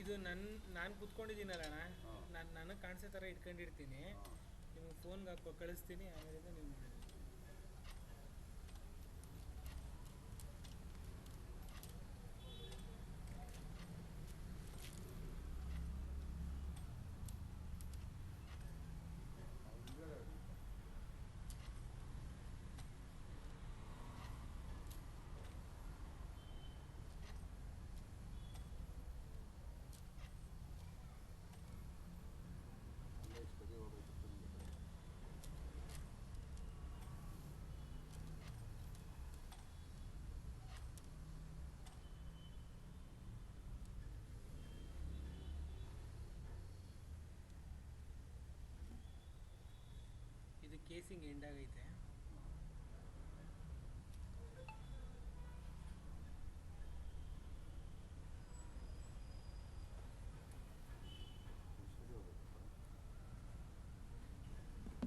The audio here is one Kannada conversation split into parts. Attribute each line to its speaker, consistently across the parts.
Speaker 1: ಇದು ನಾನು ಕೂತ್ಕೊಂಡಿದ್ದೀನಲ್ಲ ಅಣ್ಣ, ನನಗೆ ಕಾಣಿಸೋ ಥರ ಇಟ್ಕೊಂಡಿರ್ತೀನಿ. ನಿಮಗೆ ಫೋನ್ಗೆ ಹಾಕೋ ಕಳಿಸ್ತೀನಿ, ಆಮೇಲೆ ನಿಮ್ಗೆ ಇದು ಕೇಸಿಂಗ್ ಎಂಡಾಗೈತೆ.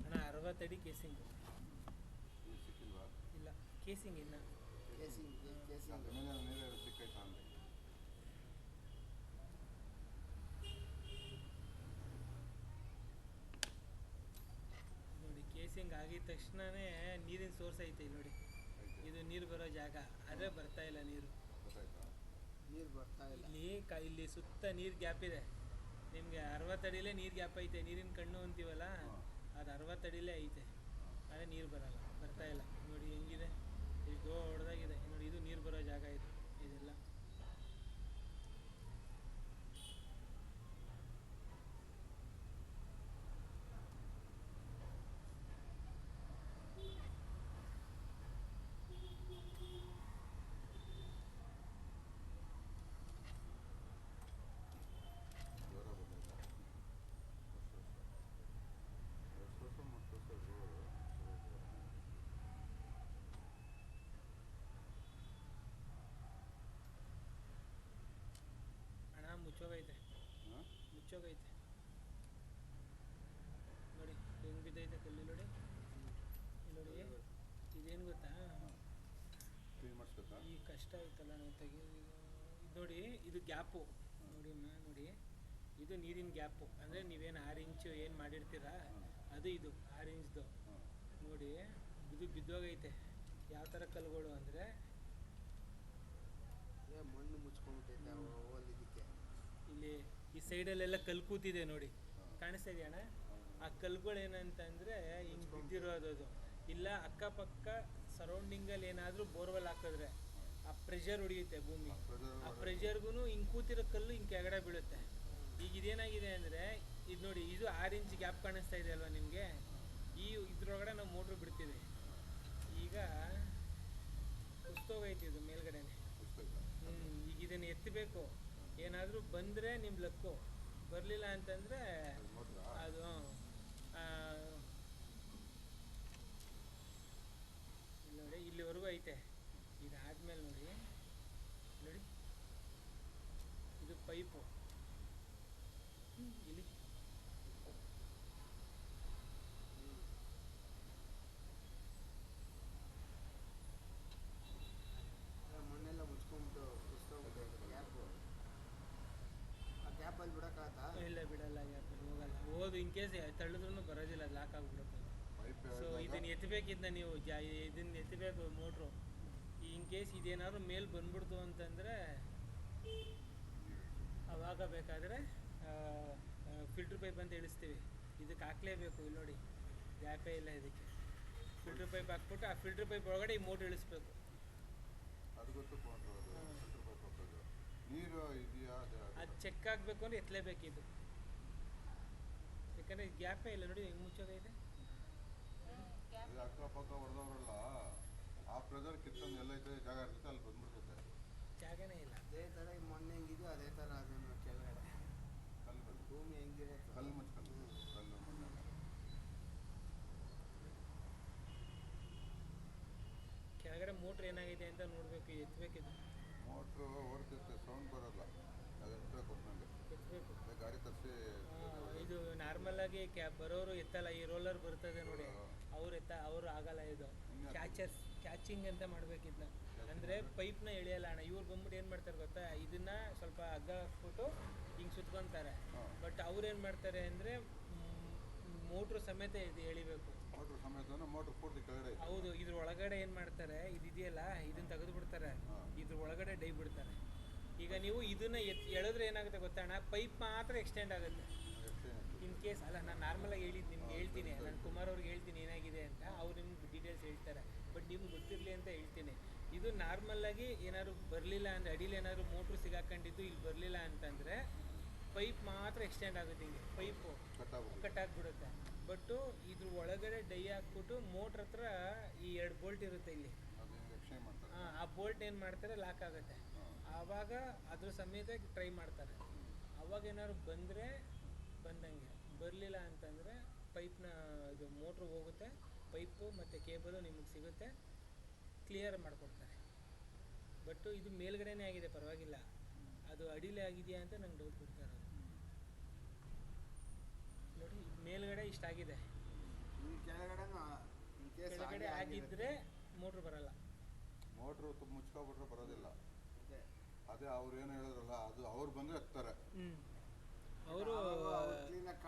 Speaker 1: ಅಣ್ಣ 60 ಅಡಿ ಕೇಸಿಂಗು ಇಲ್ಲ, ಕೇಸಿಂಗ್ ಇನ್ನು ನೋಡಿ. ಕೇಸಿಂಗ್ ಆಗಿದ ತಕ್ಷಣವೇ ನೀರಿನ ಸೋರ್ಸ್ ಐತೆ ಇಲ್ಲಿ ನೋಡಿ. ಇದು ನೀರು ಬರೋ ಜಾಗ, ಆದರೆ ಬರ್ತಾ ಇಲ್ಲ ನೀರು ಬರ್ತಾ ಇಲ್ಲ. ಇಲ್ಲಿ ಸುತ್ತ ನೀರು ಗ್ಯಾಪ್ ಇದೆ. ನಿಮಗೆ 60 ಅಡಿಲೇ ನೀರು ಗ್ಯಾಪ್ ಐತೆ. ನೀರಿನ ಕಣ್ಣು ಅಂತೀವಲ್ಲ, ಅದು 60 ಅಡಿಲೇ ಐತೆ, ಆದರೆ ನೀರು ಬರ್ತಾ ಇಲ್ಲ. ನೋಡಿ ಹೆಂಗಿದೆ, ಇದು ದೊಡ್ಡದಾಗಿದೆ ನೋಡಿ. ಇದು ನೀರು ಬರೋ ಜಾಗ ಇದು, ಇದೆಲ್ಲ. ಅಣ್ಣ ಮುಚ್ಚೋಗೈತೆ ನೋಡಿ, ಹೆಂಗೆ ಬಿದ್ದೈತೆ ಕಲ್ಲು ನೋಡಿ. ನೋಡಿ ಇದೇನು ಗೊತ್ತಾ, ಈ ಕಷ್ಟ ಆಯ್ತಲ್ಲ ನಾವು ತೆಗಿಯೋದು. ಇದು ನೋಡಿ, ಇದು ಗ್ಯಾಪು ನೋಡಿ ನೋಡಿ. ಇದು ನೀರಿನ ಗ್ಯಾಪು, ಅಂದರೆ ನೀವೇನು 6 ಇಂಚು ಏನು ಮಾಡಿರ್ತೀರಾ ಅದು. ಇದು 6 ಇಂಚ್ದು ನೋಡಿ. ಇದು ಬಿದ್ದೋಗೈತೆ. ಯಾವ ಥರ ಕಲ್ಲುಗಳು ಅಂದರೆ ಮಣ್ಣು ಮುಚ್ಕೊಂಡ್ಬಿಟ್ಟೈತೆ ಇದಕ್ಕೆ. ಇಲ್ಲಿ ಈ ಸೈಡಲ್ಲೆಲ್ಲ ಕಲ್ಲು ಕೂತಿದೆ ನೋಡಿ, ಕಾಣಿಸ್ತಾ ಇದೆಯಣ್ಣ? ಆ ಕಲ್ಲುಗಳು ಏನಂತಂದರೆ ಹಿಂಗೆ ಬಿದ್ದಿರೋದು. ಇಲ್ಲ ಅಕ್ಕಪಕ್ಕ ಸರೌಂಡಿಂಗಲ್ಲಿ ಏನಾದರೂ ಬೋರ್ವೆಲ್ ಹಾಕಿದ್ರೆ ಆ ಪ್ರೆಷರ್ ಹೊಡಿಯುತ್ತೆ ಭೂಮಿ. ಆ ಪ್ರೆಷರ್ಗೂ ಹಿಂಗೆ ಕೂತಿರೋ ಕಲ್ಲು ಹಿಂಗೆ ಕೆಳಗಡೆ ಬೀಳುತ್ತೆ. ಈಗ ಇದೇನಾಗಿದೆ ಅಂದರೆ, ಇದು ನೋಡಿ, ಇದು 6 ಇಂಚ್ ಗ್ಯಾಪ್ ಕಾಣಿಸ್ತಾ ಇದೆ ಅಲ್ವಾ ನಿಮಗೆ? ಇದ್ರೊಳಗಡೆ ನಾವು ಮೋಟ್ರ್ ಬಿಡ್ತೀವಿ. ಈಗ ಕುಸ್ತೋಗೈತಿ ಇದು ಮೇಲ್ಗಡೆನೆ. ಈಗ ಇದನ್ನು ಎತ್ತಬೇಕು. ಏನಾದರೂ ಬಂದರೆ ನಿಮ್ಮ ಲಕ್ಕು, ಬರಲಿಲ್ಲ ಅಂತಂದರೆ ಅದು ನೋಡಿ ಇಲ್ಲಿವರೆಗೂ ಐತೆ. ಇದಾದ್ಮೇಲೆ ನೋಡಿ ಇದು ಪೈಪು ಇಲ್ಲಿ ಮಣ್ಣೆಲ್ಲ ಮುಚ್ಕೊಂಡ್ಬಿಟ್ಟು ಗ್ಯಾಪು. ಆ ಗ್ಯಾಪಲ್ಲಿ ಬಿಡೋಕ್ಕಾಗತ್ತಾ? ಇಲ್ಲ, ಬಿಡಲ್ಲ. ಗ್ಯಾಪಲ್ಲಿ ಹೋಗಲ್ಲ. ಹೋದು ಇನ್ ಕೇಸ್ ತಳ್ಳಿದ್ರೂ ಬರೋದಿಲ್ಲ, ಅದು ಲಾಕ್ ಆಗಿಬಿಡುತ್ತೆ. ಸೊ ಇದನ್ನು ಎತ್ತಬೇಕಿದ್ದ ನೀವು ಇದನ್ನು ಎತ್ತಬೇಕು ಮೋಟ್ರು. ಇನ್ ಕೇಸ್ ಇದೇನಾದ್ರು ಮೇಲೆ ಬಂದ್ಬಿಡ್ತು ಅಂತಂದರೆ ಅವಾಗ ಬೇಕಾದರೆ ಫಿಲ್ಟ್ರ್ ಪೈಪ್ ಅಂತ ಇಳಿಸ್ತೀವಿ. ಇದಕ್ಕೆ ಹಾಕಲೇಬೇಕು. ಇಲ್ಲಿ ನೋಡಿ, ಗ್ಯಾಪೇ ಇಲ್ಲ ಇದಕ್ಕೆ. ಫಿಲ್ಟ್ರ್ ಪೈಪ್ ಹಾಕ್ಬಿಟ್ಟು ಆ ಫಿಲ್ಟ್ರ್ ಪೈಪ್ ಒಳಗಡೆ ಈ ಮೋಟ್ರ್ ಇಳಿಸ್ಬೇಕು. ಅದು ಚೆಕ್ ಆಗಬೇಕು ಅಂದರೆ ಎತ್ತಲೇಬೇಕು ಇದು. ಯಾಕಂದರೆ ಗ್ಯಾಪೇ ಇಲ್ಲ ನೋಡಿ, ಹೆಂಗೆ ಮುಚ್ಚೋಗೈತೆ.
Speaker 2: ಅಕ್ಕಪಕ್ಕ ಹೊಡೆದವರಲ್ಲ, ಆ ಪ್ರೆಸರ್ ಕಿತ್ತಂದು ಎಲ್ಲೈತೆ ಜಾಗ ಇರ್ತೈತೆ, ಅಲ್ಲಿ ಬಂದ್ಬಿಡ್ತೈತೆ.
Speaker 1: ಜಾಗನೇ ಇಲ್ಲ.
Speaker 3: ಅದೇ ಥರ ಈ ಮಣ್ಣು ಹೆಂಗಿದೆಯೋ ಅದೇ ಥರ ಅದನ್ನು ಕೆಳಗಡೆ
Speaker 2: ಕಲ್ಲು ಬಂದು
Speaker 3: ಭೂಮಿ ಹೆಂಗಿರುತ್ತೆ,
Speaker 2: ಕಲ್ಲು ಮುಚ್ಕೊಂಡು ಕಲ್ಲು ಮಣ್ಣೆಲ್ಲ.
Speaker 1: ಕೆಳಗಡೆ ಮೋಟ್ರ್ ಏನಾಗಿದೆ ಅಂತ ನೋಡಬೇಕು, ಎತ್ತಬೇಕಿದು.
Speaker 2: ಮೋಟ್ರು ಓಡ್ತಿರುತ್ತೆ, ಸೌಂಡ್ ಬರೋಲ್ಲ, ಅದು ಎತ್ತಬೇಕು.
Speaker 1: ಎತ್ತಬೇಕು.
Speaker 2: ಗಾಡಿ ತರಿಸಿ
Speaker 1: ಇದು ನಾರ್ಮಲಾಗಿ ಬರೋರು ಎತ್ತಲ್ಲ. ಈ ರೋಲರ್ ಬರ್ತದೆ ನೋಡಿ, ಅವ್ರು ಆಗಲ್ಲ. ಇದು ಕ್ಯಾಚಿಂಗ್ ಅಂತ ಮಾಡ್ಬೇಕಿದ್ನ. ಅಂದರೆ ಪೈಪ್ನ ಎಳೆಯಲ್ಲ ಅಣ್ಣ. ಇವ್ರು ಬಂದ್ಬಿಟ್ಟು ಏನು ಮಾಡ್ತಾರೆ ಗೊತ್ತಾ, ಇದನ್ನ ಸ್ವಲ್ಪ ಹಗ್ಗ ಹಾಕ್ಬಿಟ್ಟು ಹಿಂಗೆ ಸುತ್ಕೊತಾರೆ.
Speaker 2: ಹಾಂ.
Speaker 1: ಬಟ್ ಅವ್ರು ಏನು ಮಾಡ್ತಾರೆ ಅಂದರೆ ಮೋಟ್ರು ಸಮೇತ ಇದು ಎಳಿಬೇಕು.
Speaker 2: ಮೋಟ್ರ್ ಸಮೇತ ಮೋಟ್ರ್ ಪೂರ್ತಿ ಕೆಳಗಡೆ ಐತೆ.
Speaker 1: ಹೌದು, ಇದ್ರ ಒಳಗಡೆ ಏನು ಮಾಡ್ತಾರೆ, ಇದೆಯಲ್ಲ ಇದನ್ನ ತೆಗೆದು ಬಿಡ್ತಾರೆ,
Speaker 2: ಹಾಂ.
Speaker 1: ಇದ್ರ ಒಳಗಡೆ ಡೈ ಬಿಡ್ತಾರೆ. ಈಗ ನೀವು ಇದನ್ನ ಎಳೆದ್ರೆ ಏನಾಗುತ್ತೆ ಗೊತ್ತಣ್ಣ, ಪೈಪ್ ಮಾತ್ರ ಎಕ್ಸ್ಟೆಂಡ್ ಆಗುತ್ತೆ. ಇನ್ ಕೇಸ್ ಅಲ್ಲ, ನಾನು ನಾರ್ಮಲಾಗಿ ನಿಮ್ಗೆ ಹೇಳ್ತೀನಿ, ನಾನು ಕುಮಾರ್ ಅವ್ರಿಗೆ ಹೇಳ್ತೀನಿ ಏನಾಗಿದೆ ಅಂತ, ಅವ್ರು ನಿಮ್ಗೆ ಡೀಟೇಲ್ಸ್ ಹೇಳ್ತಾರೆ. ಬಟ್ ನಿಮ್ಗೆ ಗೊತ್ತಿರಲಿ ಅಂತ ಹೇಳ್ತೀನಿ. ಇದು ನಾರ್ಮಲಾಗಿ ಏನಾದ್ರು ಬರಲಿಲ್ಲ ಅಂದರೆ, ಅಡಿಲಿ ಏನಾದ್ರು ಮೋಟ್ರು ಸಿಗಾಕೊಂಡಿದ್ದು ಇಲ್ಲಿ ಬರಲಿಲ್ಲ ಅಂತಂದರೆ ಪೈಪ್ ಮಾತ್ರ ಎಕ್ಸ್ಟೆಂಡ್ ಆಗುತ್ತೆ, ಹಿಂಗೆ ಪೈಪು ಕಟ್ಟಾಗ್ಬಿಡುತ್ತೆ. ಬಟ್ಟು ಇದ್ರ ಒಳಗಡೆ ಡೈ ಹಾಕ್ಬಿಟ್ಟು ಮೋಟ್ರ್ ಹತ್ರ ಈ 2 ಬೋಲ್ಟ್ ಇರುತ್ತೆ ಇಲ್ಲಿ, ಆ ಬೋಲ್ಟ್ ಏನು ಮಾಡ್ತಾರೆ, ಲಾಕ್ ಆಗುತ್ತೆ. ಆವಾಗ ಅದ್ರ ಸಮೇತ ಟ್ರೈ ಮಾಡ್ತಾರೆ. ಅವಾಗ ಏನಾದ್ರು ಬಂದರೆ ಬಂದಂಗೆ, ಬರಲಿಲ್ಲ ಅಂತಂದರೆ ಪೈಪ್ನ ಇದು ಮೋಟ್ರ್ ಹೋಗುತ್ತೆ, ಪೈಪು ಮತ್ತು ಕೇಬಲು ನಿಮಗೆ ಸಿಗುತ್ತೆ, ಕ್ಲಿಯರ್ ಮಾಡಿಕೊಡ್ತಾರೆ. ಬಟ್ಟು ಇದು ಮೇಲ್ಗಡೆನೇ ಆಗಿದೆ, ಪರವಾಗಿಲ್ಲ. ಅದು ಅಡಿಲೇ ಆಗಿದೆಯಾ ಅಂತ ನಂಗೆ ಡೌಟ್ ಬಿಡ್ತಾರೆ. ನೋಡಿ, ಮೇಲ್ಗಡೆ ಇಷ್ಟಾಗಿದೆ,
Speaker 3: ಈ
Speaker 1: ಕೆಳಗಡೆ ಆಗಿದ್ದರೆ ಮೋಟ್ರ್ ಬರಲ್ಲ.
Speaker 2: ಮೋಟ್ರು ಮುಚ್ಕೊಬಿಟ್ರೆ ಬರೋದಿಲ್ಲ. ಅದೇ ಅವ್ರು ಏನು ಹೇಳಿದ್ರಲ್ಲ, ಅದು ಅವ್ರು ಬಂದರೆ ಹತ್ತಾರೆ.
Speaker 1: ಅವರು
Speaker 3: ಕ್ಲೀನಾಗಿ